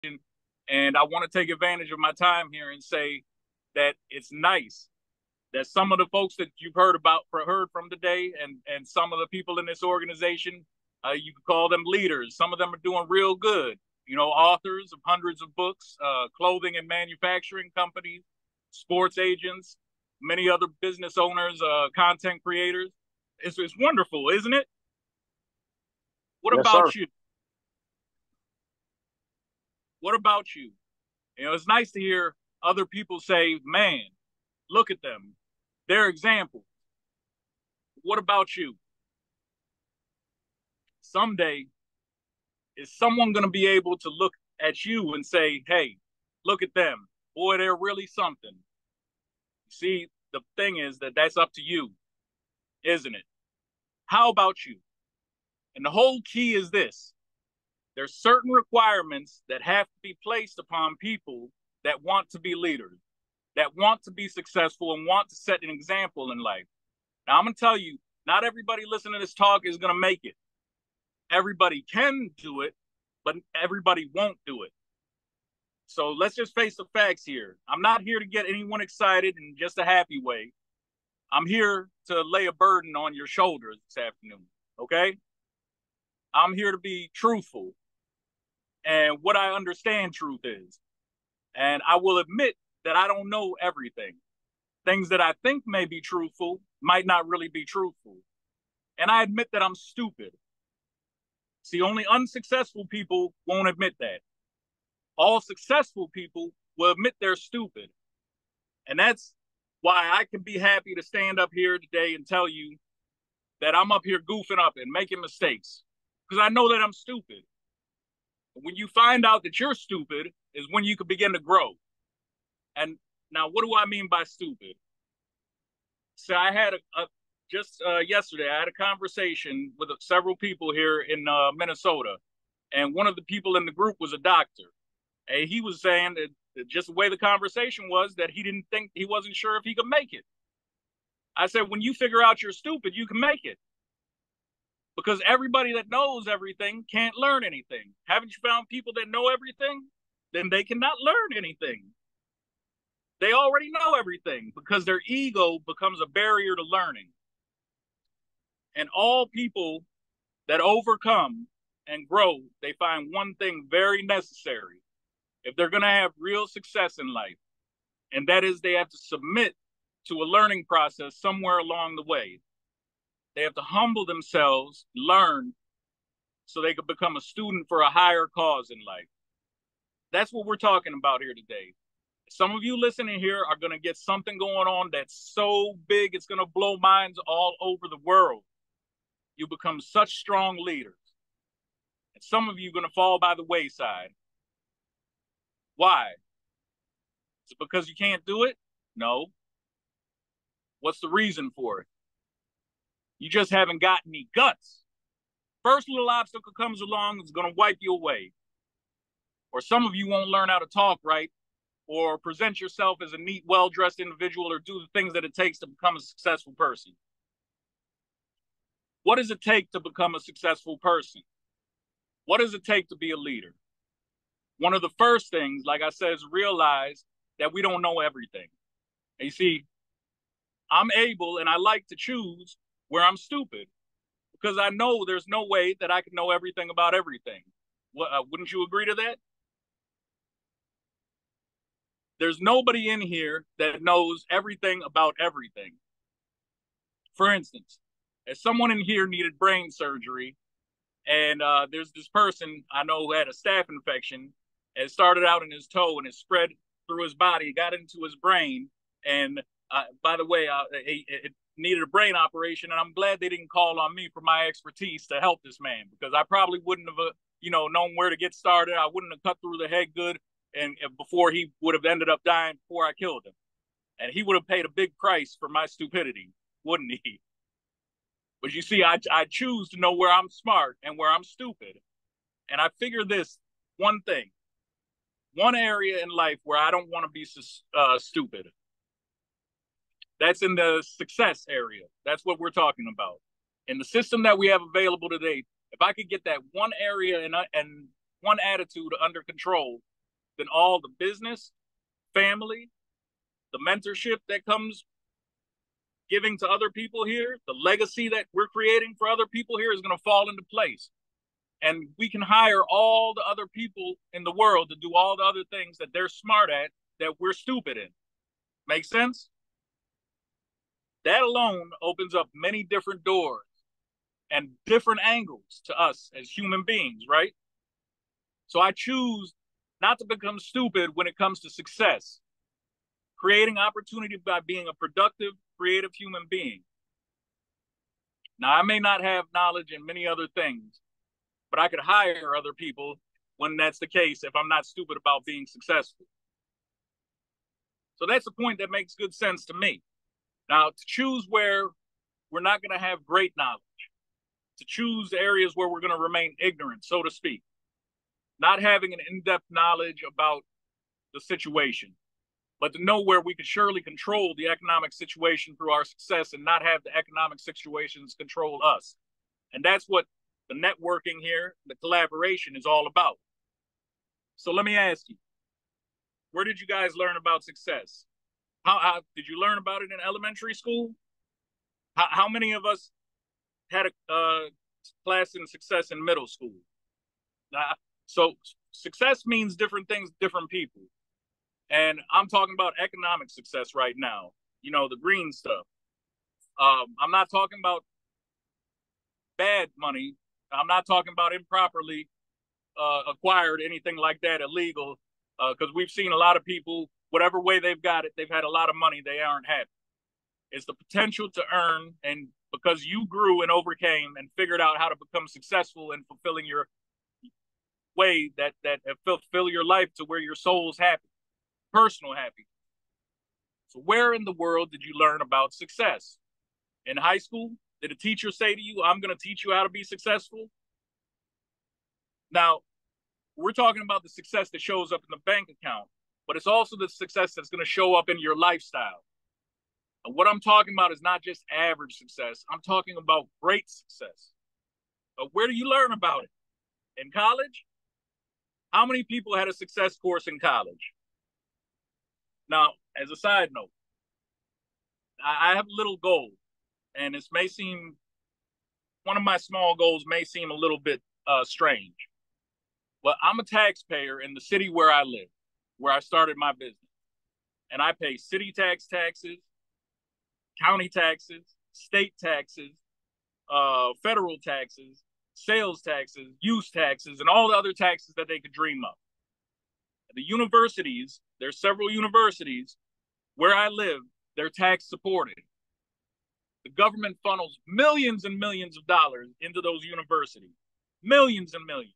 And I want to take advantage of my time here and say that it's nice that some of the folks that you've heard from today, and some of the people in this organization, you could call them leaders. Some of them are doing real good. You know, authors of hundreds of books, clothing and manufacturing companies, sports agents, many other business owners, content creators. It's wonderful, isn't it? What Yes, sir. about you? What about you? You know, it's nice to hear other people say, man, look at them. They're examples. What about you? Someday, is someone going to be able to look at you and say, hey, look at them? Boy, they're really something. See, the thing is that that's up to you, isn't it? How about you? And the whole key is this: there's certain requirements that have to be placed upon people that want to be leaders, that want to be successful and want to set an example in life. Now, I'm going to tell you, not everybody listening to this talk is going to make it. Everybody can do it, but everybody won't do it. So let's just face the facts here. I'm not here to get anyone excited in just a happy way. I'm here to lay a burden on your shoulders this afternoon, okay? I'm here to be truthful and what I understand truth is. And I will admit that I don't know everything. Things that I think may be truthful might not really be truthful. And I admit that I'm stupid. See, only unsuccessful people won't admit that. All successful people will admit they're stupid. And that's why I can be happy to stand up here today and tell you that I'm up here goofing up and making mistakes because I know that I'm stupid. When you find out that you're stupid is when you can begin to grow. And now, what do I mean by stupid? So I had just yesterday, I had a conversation with several people here in Minnesota, and one of the people in the group was a doctor. And he was saying that just the way the conversation was, that he wasn't sure if he could make it. I said, when you figure out you're stupid, you can make it. Because everybody that knows everything can't learn anything. Haven't you found people that know everything? Then they cannot learn anything. They already know everything because their ego becomes a barrier to learning. And all people that overcome and grow, they find one thing very necessary if they're going to have real success in life. And that is they have to submit to a learning process somewhere along the way. They have to humble themselves, learn, so they could become a student for a higher cause in life. That's what we're talking about here today. Some of you listening here are going to get something going on that's so big, it's going to blow minds all over the world. You become such strong leaders. And some of you are going to fall by the wayside. Why? Is it because you can't do it? No. What's the reason for it? You just haven't got any guts. First little obstacle comes along, it's going to wipe you away. Or some of you won't learn how to talk right, or present yourself as a neat, well-dressed individual, or do the things that it takes to become a successful person. What does it take to become a successful person? What does it take to be a leader? One of the first things, like I said, is realize that we don't know everything. And you see, I'm able and I like to choose where I'm stupid because I know there's no way that I can know everything about everything. Wouldn't you agree to that? There's nobody in here that knows everything about everything. For instance, if someone in here needed brain surgery, and there's this person I know who had a staph infection, and it started out in his toe and it spread through his body, got into his brain, and by the way, it needed a brain operation, and I'm glad they didn't call on me for my expertise to help this man because I probably wouldn't have, known where to get started. I wouldn't have cut through the head good, and before he would have ended up dying before I killed him, and he would have paid a big price for my stupidity, wouldn't he? But you see, I choose to know where I'm smart and where I'm stupid, and I figure this one thing, one area in life where I don't want to be stupid. That's in the success area. That's what we're talking about. In the system that we have available today, if I could get that one area and one attitude under control, than all the business, family, the mentorship that comes giving to other people here, the legacy that we're creating for other people here is going to fall into place. And we can hire all the other people in the world to do all the other things that they're smart at that we're stupid in. Make sense? That alone opens up many different doors and different angles to us as human beings, right? So I choose not to become stupid when it comes to success, creating opportunity by being a productive, creative human being. Now, I may not have knowledge in many other things, but I could hire other people when that's the case if I'm not stupid about being successful. So that's the point that makes good sense to me. Now, to choose where we're not going to have great knowledge, to choose areas where we're going to remain ignorant, so to speak, not having an in-depth knowledge about the situation, but to know where we can surely control the economic situation through our success and not have the economic situations control us. And that's what the networking here, the collaboration is all about. So let me ask you, where did you guys learn about success? How did you learn about it in elementary school? How many of us had a class in success in middle school? So success means different things to different people. And I'm talking about economic success right now, you know, the green stuff. I'm not talking about bad money. I'm not talking about improperly acquired, anything like that, illegal, because we've seen a lot of people, whatever way they've got it, they've had a lot of money, they aren't happy. It's the potential to earn, and because you grew and overcame and figured out how to become successful in fulfilling your way that fulfill your life to where your soul's happy, personal happy. So where in the world did you learn about success? In high school? Did a teacher say to you, I'm going to teach you how to be successful? Now, we're talking about the success that shows up in the bank account, but it's also the success that's going to show up in your lifestyle. And what I'm talking about is not just average success. I'm talking about great success. But where do you learn about it? In college? How many people had a success course in college? Now, as a side note, I have a little goal, and this may seem, one of my small goals may seem a little bit strange. But I'm a taxpayer in the city where I live, where I started my business. And I pay city taxes, county taxes, state taxes, federal taxes, sales taxes, use taxes, and all the other taxes that they could dream of. The universities, there's several universities where I live, they're tax supported. The government funnels millions and millions of dollars into those universities, millions and millions.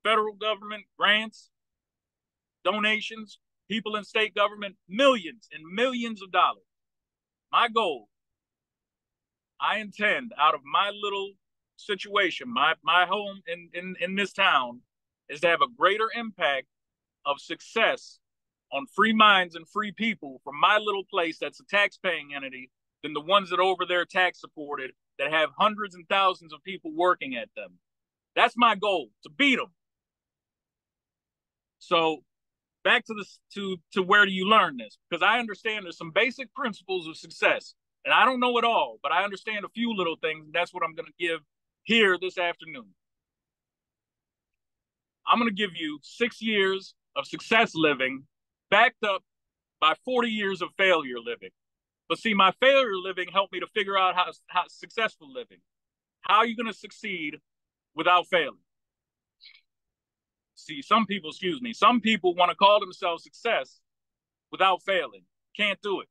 Federal government grants, donations, people in state government, millions and millions of dollars. My goal, I intend out of my little situation, my home in this town, is to have a greater impact of success on free minds and free people from my little place that's a tax-paying entity than the ones that are over there tax-supported that have hundreds and thousands of people working at them. That's my goal, to beat them. So back to this, to where do you learn this? Because I understand there's some basic principles of success, and I don't know it all, but I understand a few little things, and that's what I'm going to give here this afternoon. I'm going to give you 6 years of success living backed up by 40 years of failure living. But see, my failure living helped me to figure out how successful living. How are you going to succeed without failing? See, some people want to call themselves success without failing. Can't do it.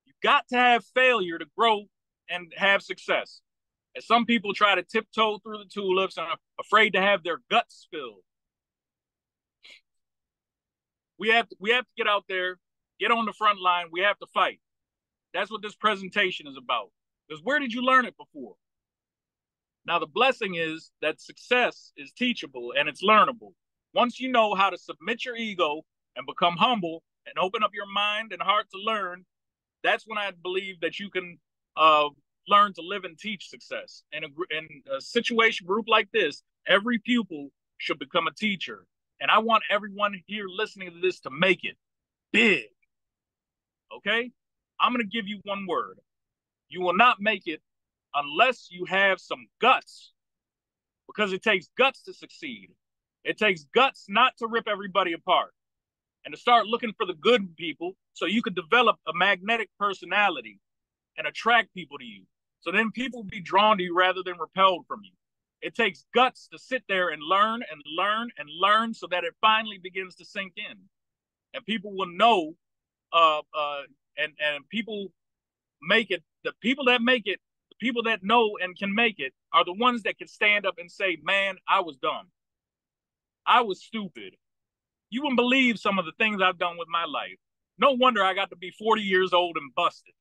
You got to have failure to grow and have success. And some people try to tiptoe through the tulips and are afraid to have their guts spilled. We have to get out there, get on the front line. We have to fight. That's what this presentation is about. Because where did you learn it before? Now, the blessing is that success is teachable and it's learnable. Once you know how to submit your ego and become humble and open up your mind and heart to learn, that's when I believe that you can learn to live and teach success. In a situation group like this, every pupil should become a teacher And I want everyone here listening to this to make it big. Okay? I'm going to give you one word. You will not make it unless you have some guts, because it takes guts to succeed. It takes guts not to rip everybody apart and to start looking for the good people so you could develop a magnetic personality and attract people to you. So then people will be drawn to you rather than repelled from you. It takes guts to sit there and learn and learn and learn so that it finally begins to sink in. And people will know, and people make it. The people that make it, the people that know and can make it are the ones that can stand up and say, man, I was dumb. I was stupid. You wouldn't believe some of the things I've done with my life. No wonder I got to be 40 years old and busted.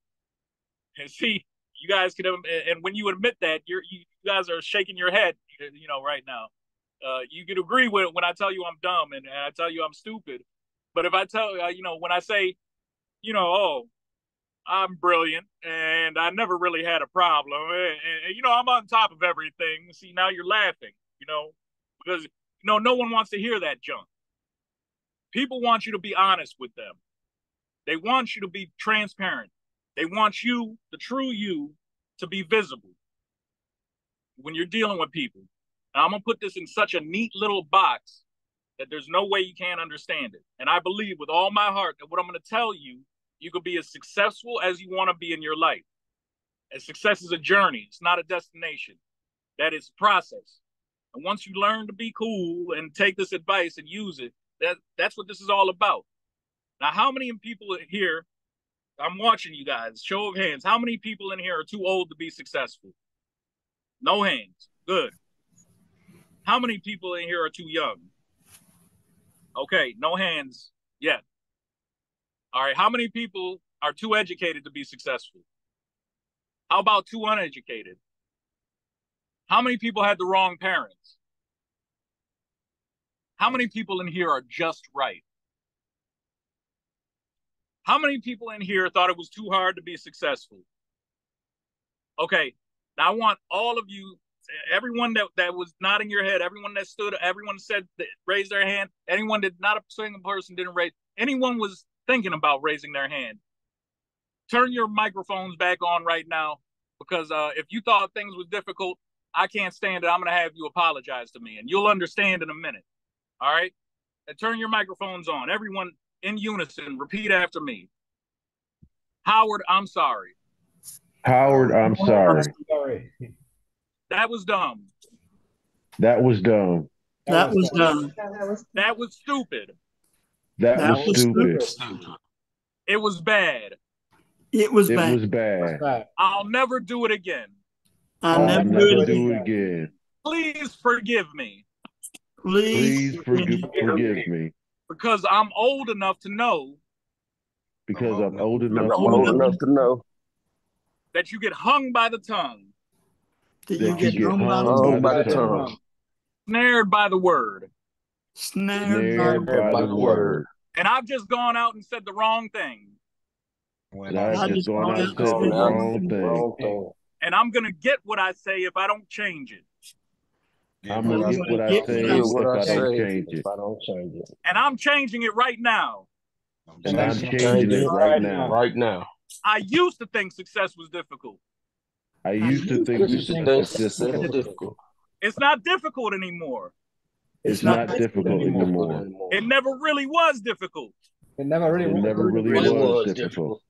And see, you guys can, and when you admit that, you guys are shaking your head, right now. You could agree with it when I tell you I'm dumb and I tell you I'm stupid. But if I tell when I say, oh, I'm brilliant and I never really had a problem, and I'm on top of everything. See, now you're laughing, because no one wants to hear that junk. People want you to be honest with them. They want you to be transparent. They want you, the true you, to be visible when you're dealing with people. Now, I'm going to put this in such a neat little box that there's no way you can't understand it. And I believe with all my heart that what I'm going to tell you, you could be as successful as you want to be in your life. And success is a journey. It's not a destination. That is a process. And once you learn to be cool and take this advice and use it, that's what this is all about. Now, how many people here, I'm watching you guys, show of hands, how many people in here are too old to be successful? No hands. Good. How many people in here are too young? Okay, no hands yet. All right, how many people are too educated to be successful? How about too uneducated? How many people had the wrong parents? How many people in here are just right? How many people in here thought it was too hard to be successful? Okay, now I want all of you, everyone that was nodding your head, everyone that stood, everyone said that raised their hand, anyone that not a single person didn't raise, anyone was thinking about raising their hand. Turn your microphones back on right now, because if you thought things was difficult, I can't stand it. I'm going to have you apologize to me, and you'll understand in a minute. All right? And turn your microphones on. Everyone in unison, repeat after me. Howard, I'm sorry. Howard, I'm sorry. That was dumb. That was dumb. That was dumb. That was stupid. That was stupid. It was bad. It was It bad. was bad. I'll never do it again. I'll never do it again. Please forgive me. Please forgive me. Because I'm old enough to know. Because I'm old enough to know that you get hung by the tongue. That you get hung by the tongue. Snared by the word. Snared by the word. And I've just gone out and said the wrong thing. And I've just gone out and said the wrong thing. And I'm going to get what I say if I don't change it. I'm going to get what I say if I don't change it. And I'm changing it right now. And I'm changing it right now. Right now. I used to think success was difficult. I used to think success was difficult. It's not difficult anymore. It's not difficult anymore. It never really was difficult. It never really was difficult.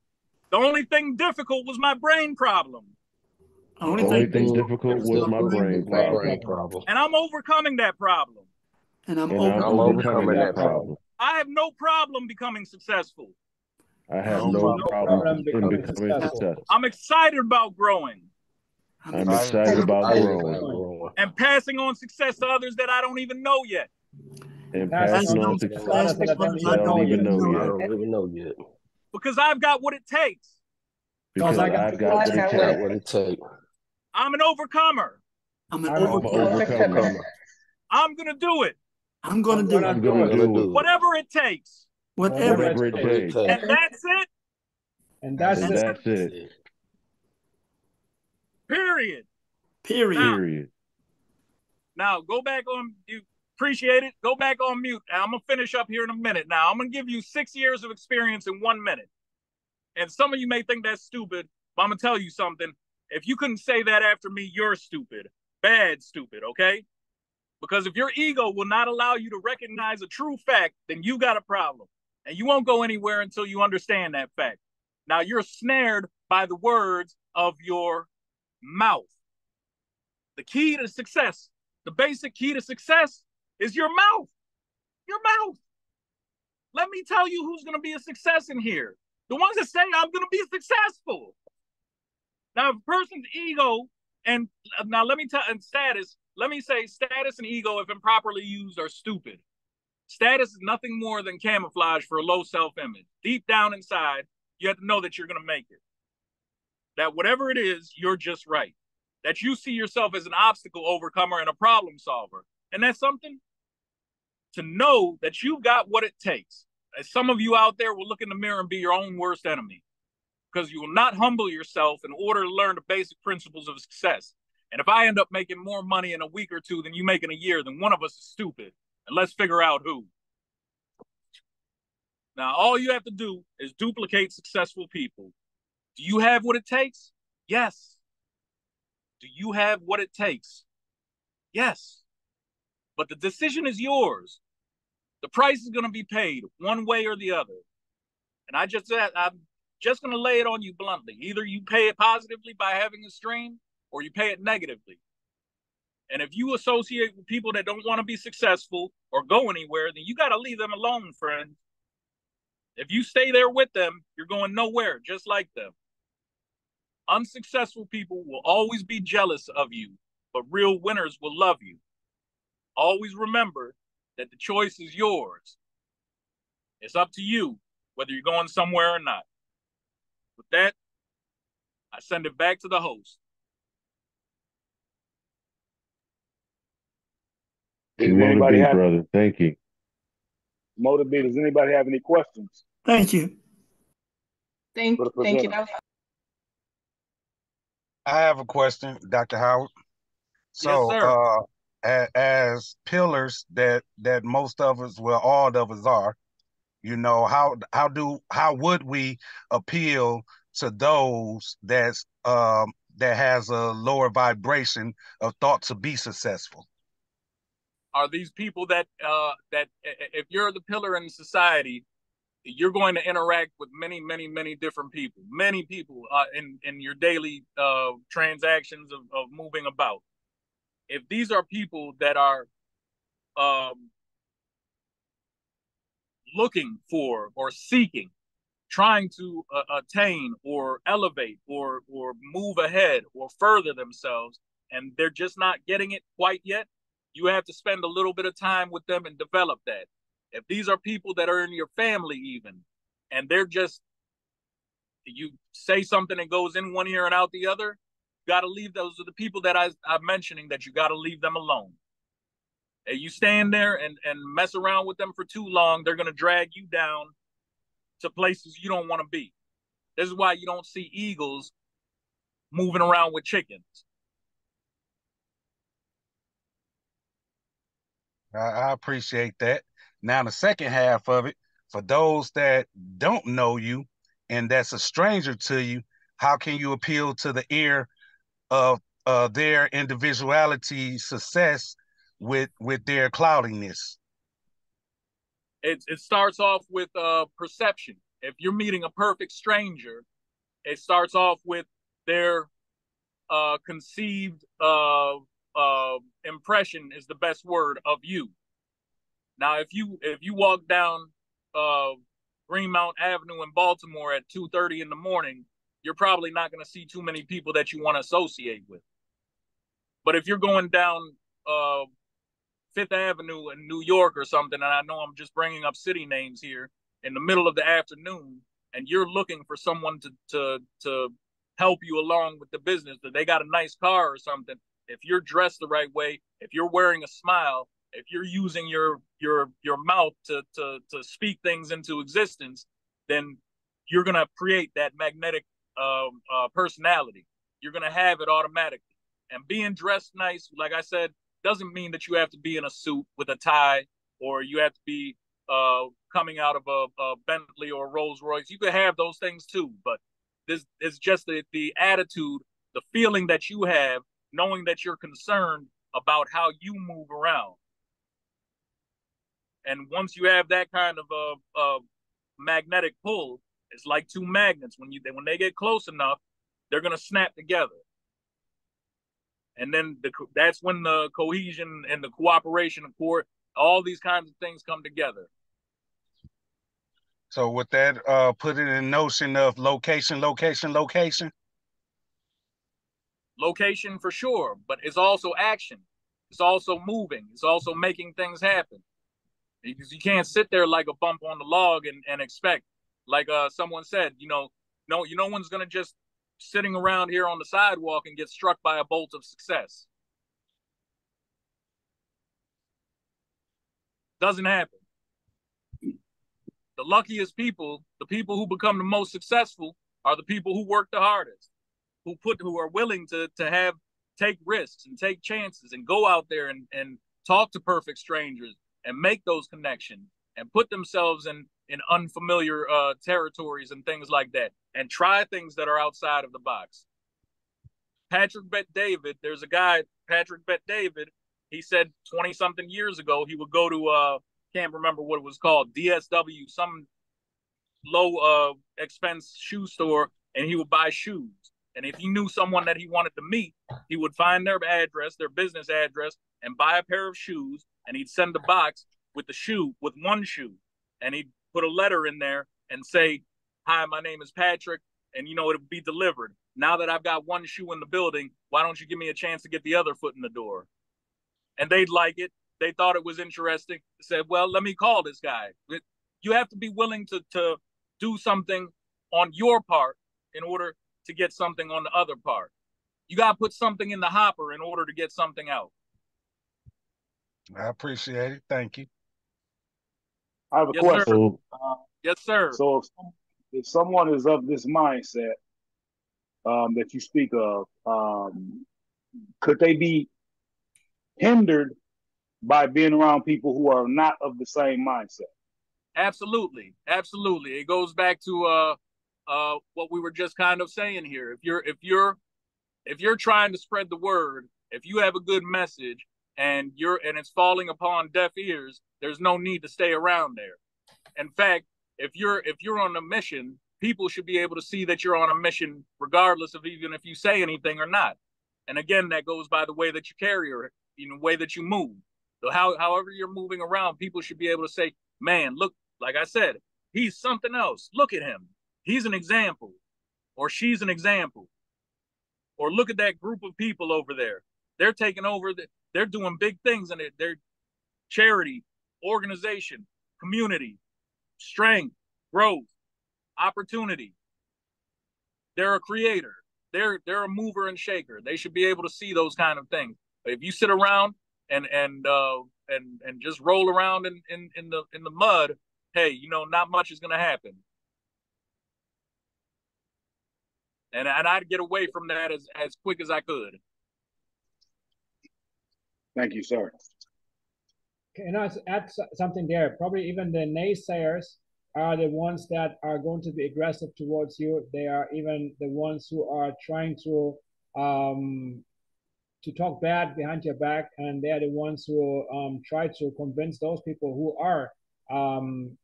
The only thing difficult was my brain problem. The only thing difficult was my brain problem. And I'm overcoming that problem. And I'm overcoming that problem. I have no problem becoming successful. I have no problem in becoming successful. I'm excited about growing. I'm excited about growing. And passing on success to others that I don't even know yet. And passing on success that I don't even know yet. Because I've got what it takes. Because I've got what it takes. I'm an overcomer. I'm an overcomer. I'm going to do it. I'm going to do it. Whatever it takes. Whatever it takes. And that's it. And that's it. Period. Period. Now go back on. You Appreciate it. Go back on mute. I'm going to finish up here in a minute. Now, I'm going to give you 6 years of experience in 1 minute. And some of you may think that's stupid, but I'm going to tell you something. If you couldn't say that after me, you're stupid. Bad stupid, okay? Because if your ego will not allow you to recognize a true fact, then you got a problem. And you won't go anywhere until you understand that fact. Now, you're snared by the words of your mouth. The key to success, the basic key to success is your mouth. Your mouth. Let me tell you who's going to be a success in here. The ones that say, I'm going to be successful. Now, if a person's ego, and now let me tell, and status, let me say status and ego, if improperly used, are stupid. Status is nothing more than camouflage for a low self-image. Deep down inside, you have to know that you're going to make it. That whatever it is, you're just right. That you see yourself as an obstacle overcomer and a problem solver. And that's something to know that you've got what it takes. As some of you out there will look in the mirror and be your own worst enemy, because you will not humble yourself in order to learn the basic principles of success. And if I end up making more money in a week or two than you make in a year, then one of us is stupid. And let's figure out who. Now, all you have to do is duplicate successful people. Do you have what it takes? Yes. Do you have what it takes? Yes. But the decision is yours. The price is going to be paid one way or the other. And I'm just going to lay it on you bluntly. Either you pay it positively by having a stream, or you pay it negatively. And if you associate with people that don't want to be successful or go anywhere, then you got to leave them alone, friend. If you stay there with them, you're going nowhere, just like them. Unsuccessful people will always be jealous of you, but real winners will love you. Always remember that the choice is yours. It's up to you whether you're going somewhere or not. With that, I send it back to the host. Brother. Thank you. Motive B, does anybody have any questions? Thank you. Thank you. I have a question, Dr. Howard. So, yes, as pillars that most of us, well, all of us are, you know, how would we appeal to those that has a lower vibration of thought to be successful? Are these people that if you're the pillar in society, you're going to interact with many different people, many people in your daily transactions of moving about. If these are people that are looking for or seeking, trying to attain or elevate or move ahead or further themselves, and they're just not getting it quite yet, you have to spend a little bit of time with them and develop that. If these are people that are in your family even, and they're just, you say something and goes in one ear and out the other, you got to leave. Those are the people that I'm mentioning that you got to leave them alone. And you stand there and mess around with them for too long, they're going to drag you down to places you don't want to be. This is why you don't see eagles moving around with chickens. I appreciate that. Now, the second half of it, for those that don't know you and that's a stranger to you, how can you appeal to the ear of their individuality success with their cloudiness? It starts off with perception. If you're meeting a perfect stranger, it starts off with their conceived impression is the best word of you. Now, if you walk down Greenmount Avenue in Baltimore at 2:30 in the morning, you're probably not going to see too many people that you want to associate with. But if you're going down Fifth Avenue in New York or something, and I know I'm just bringing up city names here, in the middle of the afternoon, and you're looking for someone to help you along with the business, that they got a nice car or something, if you're dressed the right way, if you're wearing a smile, if you're using your mouth to speak things into existence, then you're going to create that magnetic personality. You're going to have it automatically. And being dressed nice, like I said, doesn't mean that you have to be in a suit with a tie, or you have to be coming out of a Bentley or a Rolls Royce. You could have those things too, but this is just the attitude, the feeling that you have, knowing that you're concerned about how you move around. And once you have that kind of a magnetic pull, it's like two magnets. When they get close enough, they're gonna snap together. And then that's when the cohesion and the cooperation, of course, all these kinds of things come together. So with that, put it in notion of location. Location for sure, but it's also action. It's also moving. It's also making things happen. Because you can't sit there like a bump on the log and expect, like someone said, no one's gonna just sitting around here on the sidewalk and get struck by a bolt of success. Doesn't happen. The luckiest people, the people who become the most successful, are the people who work the hardest, who are willing to take risks and take chances and go out there and talk to perfect strangers and make those connections and put themselves in unfamiliar territories and things like that, and try things that are outside of the box. Patrick Bet-David, there's a guy, Patrick Bet-David, he said 20-something years ago, he would go to, can't remember what it was called, DSW, some low expense shoe store, and he would buy shoes. And if he knew someone that he wanted to meet, he would find their address, their business address, and buy a pair of shoes, and he'd send a box with one shoe, and he'd put a letter in there and say, "Hi, my name is Patrick," and it would be delivered. Now that I've got one shoe in the building, why don't you give me a chance to get the other foot in the door? And they'd like it. They thought it was interesting. They said, well, let me call this guy. You have to be willing to do something on your part in order to get something on the other part. You got to put something in the hopper in order to get something out. I appreciate it. Thank you. I have a question. Yes, sir. So if someone is of this mindset that you speak of, could they be hindered by being around people who are not of the same mindset? Absolutely. It goes back to what we were just kind of saying here. If you're trying to spread the word, if you have a good message and it's falling upon deaf ears, there's no need to stay around there. In fact, if you're on a mission, people should be able to see that you're on a mission, regardless of even if you say anything or not. And again, that goes by the way that you carry or the way that you move. So however you're moving around, people should be able to say, man, look, like I said, he's something else. Look at him. He's an example, or she's an example. Or look at that group of people over there. They're taking over. They're doing big things in it. They're charity, organization, community, strength, growth, opportunity. They're a creator. They're a mover and shaker. They should be able to see those kind of things. But if you sit around and just roll around in the mud, hey, not much is going to happen. And I'd get away from that as quick as I could. Thank you, sir. Can I add something there? Probably even the naysayers are the ones that are going to be aggressive towards you. They are even the ones who are trying to talk bad behind your back, and they're the ones who try to convince those people who are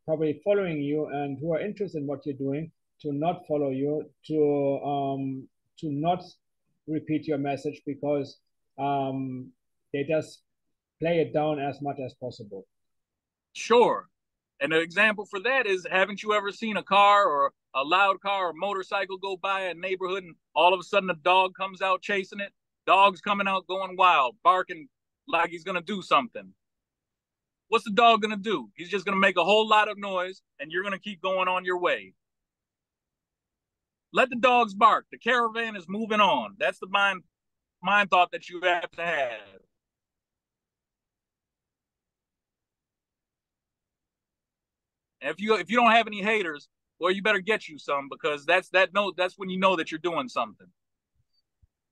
probably following you and who are interested in what you're doing to not follow you, to not repeat your message, because they just play it down as much as possible. Sure. And an example for that is, haven't you ever seen a car or a loud car or motorcycle go by a neighborhood and all of a sudden a dog comes out chasing it? Dog's coming out going wild, barking like he's going to do something. What's the dog going to do? He's just going to make a whole lot of noise and you're going to keep going on your way. Let the dogs bark. The caravan is moving on. That's the mind thought that you have to have. And if you don't have any haters, well, you better get you some, because that's when you know that you're doing something.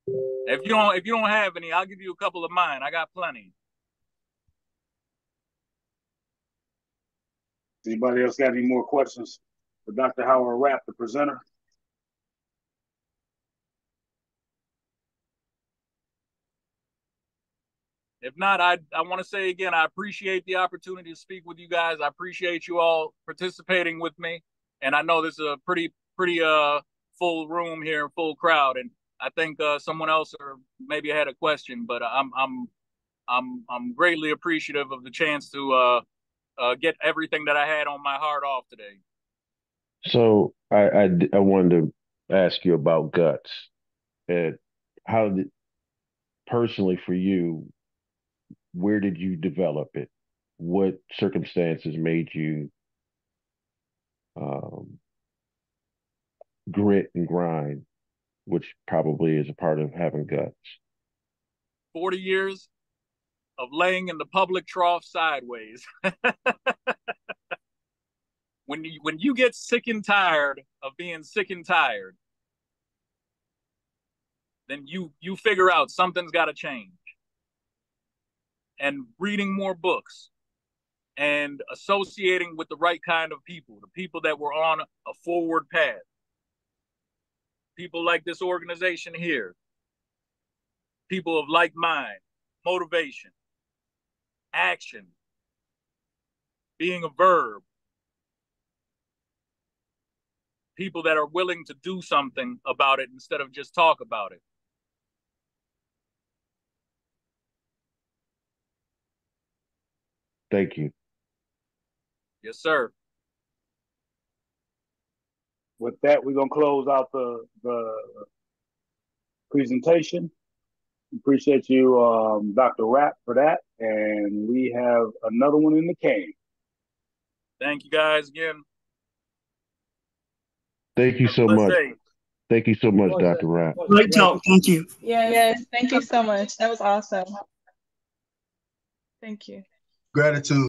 If you don't have any, I'll give you a couple of mine. I got plenty. Anybody else got any more questions for Dr. Howard Rapp, the presenter? If not, I want to say again, I appreciate the opportunity to speak with you guys. I appreciate you all participating with me. And I know this is a pretty full room here, full crowd. And I think someone else or maybe I had a question, but I'm greatly appreciative of the chance to get everything that I had on my heart off today. So I wanted to ask you about guts and how did, personally for you, where did you develop it? What circumstances made you grit and grind, which probably is a part of having guts? 40 years of laying in the public trough sideways. When you get sick and tired of being sick and tired, then you figure out something's got to change. And reading more books and associating with the right kind of people, the people that were on a forward path. People like this organization here, people of like mind, motivation, action, being a verb, people that are willing to do something about it instead of just talk about it. Thank you. Yes, sir. With that, we're going to close out the presentation. Appreciate you, Dr. Rapp, for that. And we have another one in the can. Thank you guys again. Thank you so much. Day. Thank you so much, Dr. Rapp. Great talk. Thank you. Yes, thank you so much. That was awesome. Thank you. Gratitude.